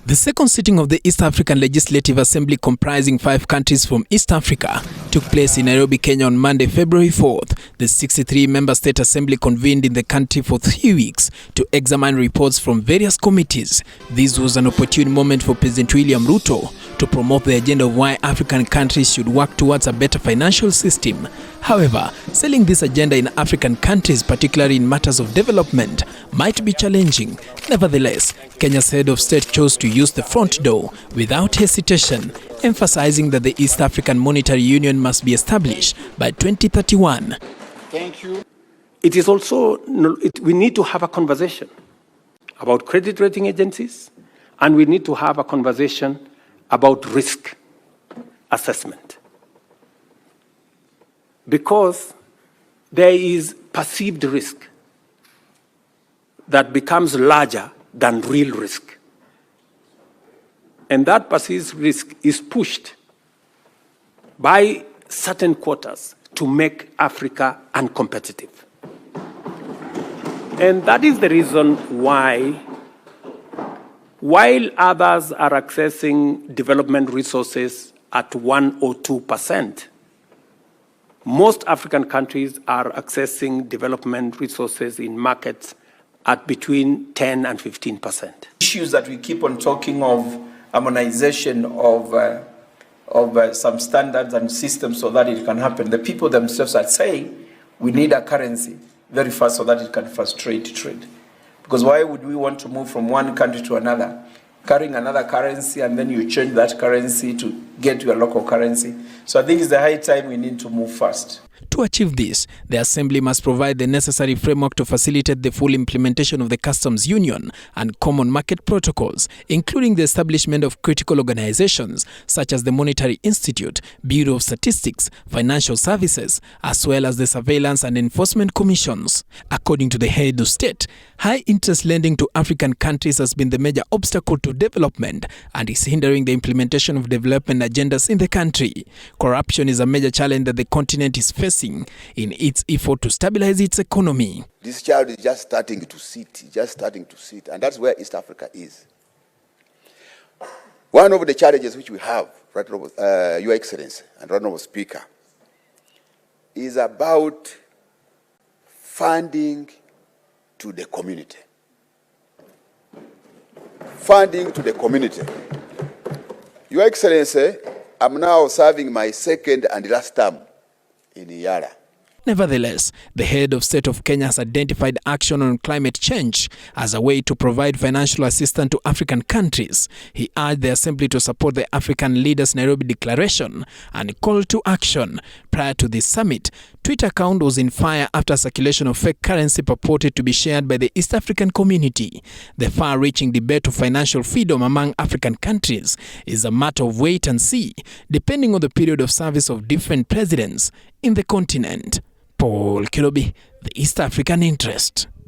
The second sitting of the East African Legislative Assembly, comprising 5 countries from East Africa, took place in Nairobi, Kenya on Monday, February 4th. The 63-member state assembly convened in the country for 3 weeks to examine reports from various committees. This was an opportune moment for President William Ruto to promote the agenda of why African countries should work towards a better financial system. However, selling this agenda in African countries, particularly in matters of development, might be challenging. Nevertheless, Kenya's head of state chose to use the front door without hesitation, emphasizing that the East African Monetary Union must be established by 2031. Thank you. It is also, we need to have a conversation about credit rating agencies, and we need to have a conversation about risk assessment. Because there is perceived risk that becomes larger than real risk. And that perceived risk is pushed by certain quarters to make Africa uncompetitive. And that is the reason why, while others are accessing development resources at 1 or 2%, most African countries are accessing development resources in markets at between 10 and 15%. Issues that we keep on talking of, harmonization of some standards and systems so that it can happen. The people themselves are saying we need a currency very fast so that it can frustrate trade. Because why would we want to move from one country to another, carrying another currency, and then you change that currency to get your local currency? So I think it's the high time we need to move fast. To achieve this, the Assembly must provide the necessary framework to facilitate the full implementation of the customs union and common market protocols, including the establishment of critical organizations such as the Monetary Institute, Bureau of Statistics, Financial Services, as well as the Surveillance and Enforcement Commissions. According to the head of state, high-interest lending to African countries has been the major obstacle to development and is hindering the implementation of development agendas in the country. Corruption is a major challenge that the continent is facing in its effort to stabilize its economy. This child is just starting to sit, and that's where East Africa is. One of the challenges which we have, Your Excellency and Honorable Speaker, is about funding to the community. Funding to the community. Your Excellency, I'm now serving my second and last term in Yara. Nevertheless, the head of state of Kenya has identified action on climate change as a way to provide financial assistance to African countries. He urged the Assembly to support the African Leaders Nairobi Declaration and call to action. Prior to this summit, Twitter account was in fire after circulation of fake currency purported to be shared by the East African community. The far-reaching debate of financial freedom among African countries is a matter of wait and see, depending on the period of service of different presidents in the continent. Paul Kilobi, the East African Interest.